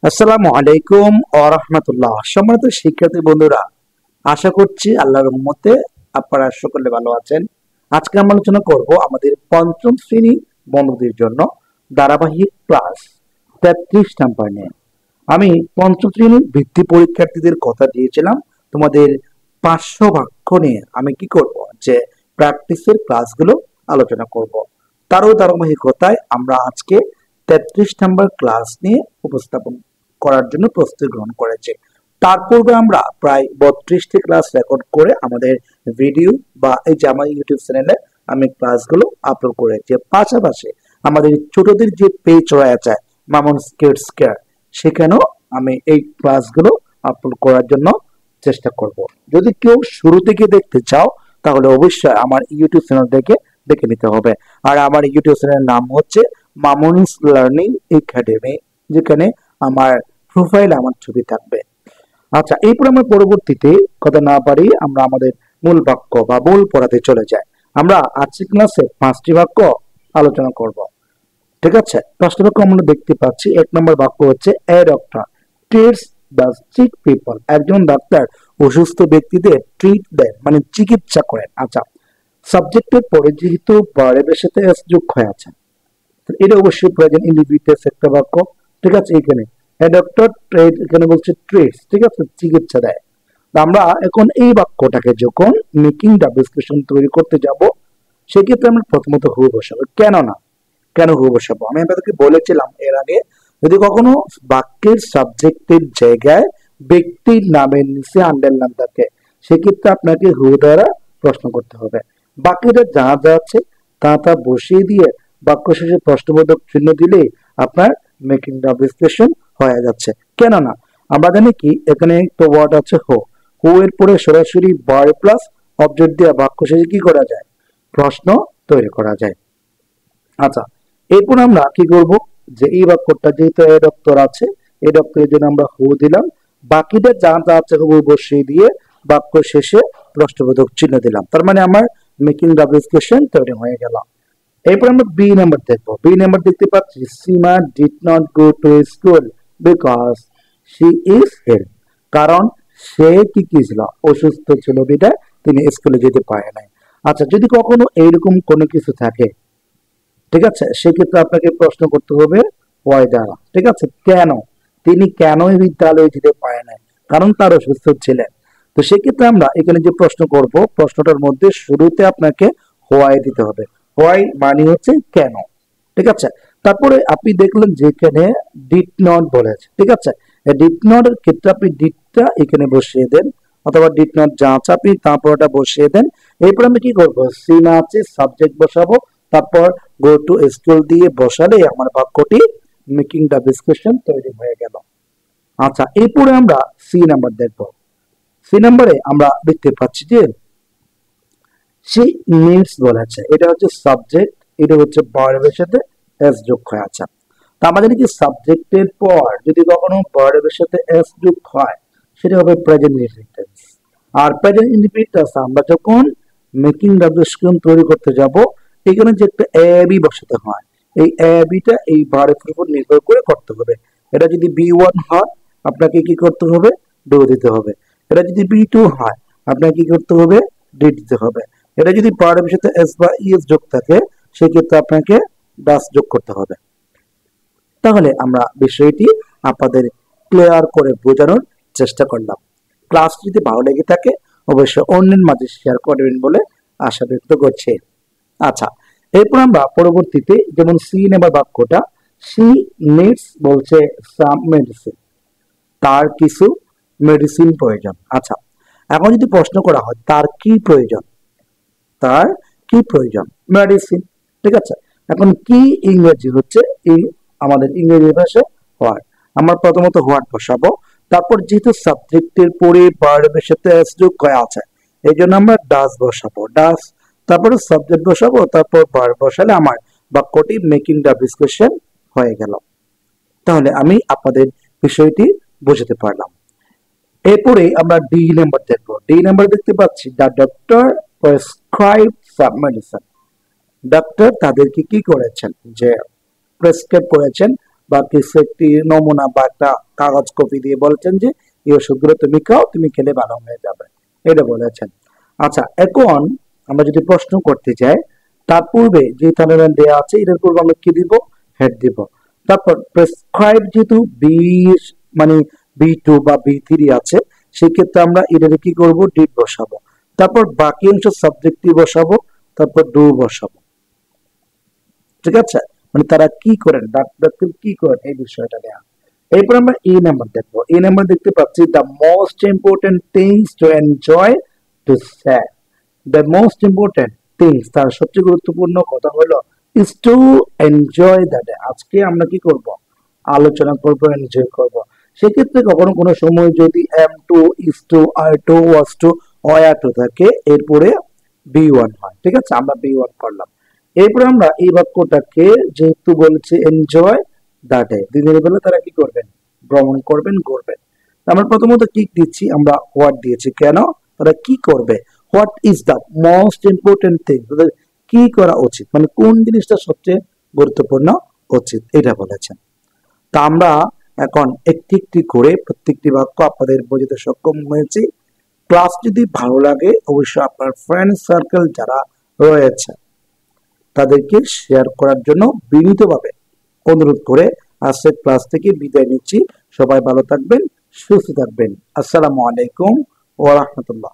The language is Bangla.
আসসালামু আলাইকুম ওয়া রাহমাতুল্লাহ। সম্মানিত শিক্ষার্থী বন্ধুরা, আশা করছি আল্লাহর রহমতে আপনারা সকলে ভালো আছেন। আজকে আমরা আলোচনা করব আমাদের পঞ্চম শ্রেণী বন্ধুদের জন্য ধারাবাহিক ক্লাস 33 নাম্বার নিয়ে। আমি পঞ্চম শ্রেণীর বৃত্তি পরীক্ষার্থীদের কথা দিয়েছিলাম তোমাদের 500 বাক্য নিয়ে আমি কি করব যে প্র্যাকটিসের ক্লাসগুলো আলোচনা করব। তারও ধারাবাহিকতায় আমরা আজকে 33 নাম্বার ক্লাস নিয়ে উপস্থাপন করার জন্য প্রস্তুতি গ্রহণ করেছে। তার পূর্বে আমরা প্রায় 32টি ক্লাস রেকর্ড করে আমাদের ভিডিও বা এই যে আমার ইউটিউব চ্যানেলে আমি ক্লাসগুলো আপলোড করেছি। পাশাপাশি আমাদের ছোটদের যে পেজ রয়েছে মামুন কিডস কেয়ার, সেখানেও আমি এই ক্লাসগুলো আপলোড করার জন্য চেষ্টা করব। যদি কেউ শুরু থেকে দেখতে চাও তাহলে অবশ্যই আমার ইউটিউব চ্যানেল থেকে দেখে নিতে হবে। আর আমার ইউটিউব চ্যানেলের নাম হচ্ছে মামুনস লার্নিং একাডেমি, যেখানে আমার প্রোফাইল আমার ছবি থাকবে। আচ্ছা, এরপর আমরা পরবর্তীতে কথা না পারি আমরা আমাদের মূল বাক্য বা মূল পড়াতে চলে যাই। আমরা আজকের ক্লাসে 5টি বাক্য আলোচনা করব। ঠিক আছে, প্রশ্ন বাক্য আমরা দেখতে পাচ্ছি। 1 নম্বর বাক্য হচ্ছে a doctor treats the sick people. একজন ডাক্তার অসুস্থ ব্যক্তিদের ট্রিট দেন মানে চিকিৎসা করেন। আচ্ছা, সাবজেক্টের পরে যেহেতু ভার্বের সাথে এস যোগ হয়ে আছে, এটা অবশ্যই প্রেজেন্ট ইন্ডিভিজুয়াল একটা বাক্য। ঠিক আছে, এখানে ডক্টর ট্রেড এখানে বলছে ট্রেডস, ঠিক আছে, চিকিৎসা দেয়। আমরা এখন এই বাক্যটাকে যখন মেকিং দ্য ডিসক্রিপশন তৈরি করতে যাব, সেক্ষেত্রে আমরা প্রথমত হু বসাবো। কেন হু বসাবো? আমি আপনাদেরকে বলেছিলাম এর আগে, যদি কখনো বাক্যের সাবজেক্টের জায়গায় ব্যক্তির নামের নিচে আন্ডারলাইন থাকে, সেক্ষেত্রে আপনাকে হু দ্বারা প্রশ্ন করতে হবে। বাক্যটা যা যা আছে তা বসিয়ে দিয়ে বাক্য শেষে প্রশ্নবোধক চিহ্ন দিলে আপনার মেকিং দ্য বিশ্লেষণ হয়ে যাচ্ছে। কেননা আমরা জানি কি এখানে একটা ওয়ার্ড আছে হু এর পরে সরাসরি ভার্ব প্লাস অবজেক্ট দিয়ে বাক্য শেষে কি করা যায়? প্রশ্ন তৈরি করা যায়। আচ্ছা, এরপর আমরা কি করব যে এই বাক্যটা যেহেতু এ ডক্টর আছে, এই ডক্টরের জন্য আমরা হু দিলাম, বাকিটা যা যা আছে হু বসিয়ে দিয়ে বাক্য শেষে প্রশ্নবোধক চিহ্ন দিলাম। তার মানে আমার মেকিং দ্য বিশ্লেষণ তৈরি হয়ে গেল। এরপর আমরা বি নাম্বার দেখবো। বি নাম্বার দেখতে পাচ্ছি Seema did not go to school because she is ill. কারণ সে কি ছিল? অসুস্থ ছিল বিধায় তিনি স্কুলে যেতে পারে নাই। আচ্ছা, যদি কখনো এইরকম কোনো কিছু থাকে, ঠিক আছে, সেক্ষেত্রে আপনাকে প্রশ্ন করতে হবে ওয়াই দ্বারা। ঠিক আছে, কেন তিনি কেনই বিদ্যালয়ে যেতে পারে নাই? কারণ তার অসুস্থ ছিলেন। তো সেক্ষেত্রে আমরা এখানে যে প্রশ্ন করব, প্রশ্নটার মধ্যে শুরুতে আপনাকে হোয়াই দিতে হবে। হোয়াই মানে হচ্ছে কেন। ঠিক আছে, তারপরে আপনি দেখলেন যে এখানে ডিড নট বলেছে। ঠিক আছে, ডিড নট এর ক্ষেত্রে আপনি ডিডটা এখানে বসিয়ে দেন, অথবা ডিড নট যা আছে আপনি তারপরটা বসিয়ে দেন। এরপর আমি কি করবো, সিন আছে সাবজেক্ট বসাবো, তারপর গো টু স্কুল দিয়ে বসালে আমার বাক্যটি মেকিং দ্য ডিসকাশন তৈরি হয়ে গেল। আচ্ছা, এরপরে আমরা সি নাম্বার দেখবো। সি নাম্বারে আমরা দেখতে পাচ্ছি যে সে নিডস বলেছে, এটা হচ্ছে সাবজেক্ট, এটা হচ্ছে ভার্বের সাথে এস যোগ হয়ে আছে। তা আমাদের কি সাবজেক্টের পর যদি কখনো ভার্বের সাথে এস যোগ হয়, সেটা হবে প্রেজেন্ট ইনডিফিনিট। আর প্রেজেন্ট ইনডিফিনিট আমরা যখন মেকিং দ্য ডিসকাশন তৈরি করতে যাব, এখানে যে একটা এ বি বসাতে হয়, এই এ বিটা এই ভার্বের উপর নির্ভর করে করতে হবে। এটা যদি বি1 হয় আপনাকে কি করতে হবে? ডু দিতে হবে। এটা যদি বি2 হয় আপনাকে কি করতে হবে? ডি দিতে হবে। এটা যদি ভার্বের সাথে এস বা ইএস যোগ থাকে, সেক্ষেত্রে আপনাকে ডাস যোগ করতে হবে। তাহলে আমরা বিষয়টি আপনাদের ক্লিয়ার করে বোঝানোর চেষ্টা করলাম। ক্লাস যদি ভালো লেগে থাকে অবশ্যই অন্যের মাঝে শেয়ার করবেন বলে আশা ব্যক্ত করছি। আচ্ছা, এরপর আমরা পরবর্তীতে যেমন সি নেবার বাক্যটা, সি নিডস বলছে সাম মেডিসিন, তার কিছু মেডিসিন প্রয়োজন। আচ্ছা, এখন যদি প্রশ্ন করা হয় তার কি প্রয়োজন, তার কি প্রয়োজন? মেডিসিন। ঠিক আছে, এখন কি ইংরেজি হচ্ছে এই আমাদের ইংরেজি ভাষায় হোয়াট। আমরা প্রথমত হোয়াট বসাবো, তারপর যেহেতু সাবজেক্টের পরে ভার্বের সাথে এস যোগ করা আছে, এই জন্য আমরা ডাস বসাবো, ডাস, তারপরে সাবজেক্ট বসাবো, তারপর ভার্ব বসালে আমার বাক্যটি মেকিং দ্য ডিসকাশন হয়ে গেল। তাহলে আমি আপনাদের বিষয়টি বোঝাতে পারলাম। এরপরে আমরা ডি নাম্বার দেখবো। ডি নাম্বার দেখতে পাচ্ছি the doctor prescribe some medicine. Doctor তাদেরকে কি করেছেন? যে প্রেসক্রাইব করেছেন বা কিছু একটি নমুনা বা একটা কাগজ কপি দিয়ে বলেছেন যে এই ওষুধগুলো তুমি খাও, তুমি খেলে ভালো হয়ে যাবে, এটা বলেছেন। আচ্ছা, এখন আমরা যদি প্রশ্ন করতে চাই, তার পূর্বে যে টার্মিনাল দেওয়া আছে এটার পূর্বে আমরা কি দিব? হেড দিব। তারপর প্রেসক্রাইব যেহেতু বি মানে B2 বা B3 আছে, সেক্ষেত্রে আমরা এটাকে কি করব? ডিড বসাবো। তারপর বাকি অংশ সাবজেক্টিভ বসাবো, তারপর ডু বসাবো। ঠিক আছে, মানে তারা কি করেন, ডাক্তার কি করেন এই বিষয়টা নেওয়া। এরপর আমরা এই নাম্বার দেখবো। এই নাম্বার দেখতে পাচ্ছি the most important things to enjoy to say. The most important things, তার সবচেয়ে গুরুত্বপূর্ণ কথা হলো is to enjoy the day. আজকে আমরা কি করব? আলোচনা করব, এনজয় করব। সেক্ষেত্রে কখনো কোনো সময় যদি M2 is to R2 was to or2 থাকে, এরপরে B1 হয়। ঠিক আছে, আমরা B1 করলাম। এরপরে আমরা এই বাক্যটাকে যেহেতু বলেছে এনজয় দ্য ডে, দিনের বেলা তারা কি করবেন? ভ্রমণ করবেন, ঘুরবেন। আমরা প্রথমত কি দিচ্ছি? আমরা হোয়াট দিয়েছি। কেন? তারা কি করবে? What is the most important thing, তাদের কি করা উচিত, মানে কোন জিনিসটা সবচেয়ে গুরুত্বপূর্ণ উচিত, এটা বলেছেন। তা আমরা এখন একটি একটি করে প্রত্যেকটি বাক্য আপনাদের বোঝাতে সক্ষম হয়েছি। ক্লাস যদি ভালো লাগে অবশ্যই আপনার ফ্রেন্ড সার্কেল যারা রয়েছে তাদেরকে শেয়ার করার জন্য বিনীতভাবে অনুরোধ করে আজকের ক্লাস থেকে বিদায় নিচ্ছি। সবাই ভালো থাকবেন, সুস্থ থাকবেন। আসসালামু আলাইকুম ওয়া রাহমাতুল্লাহ।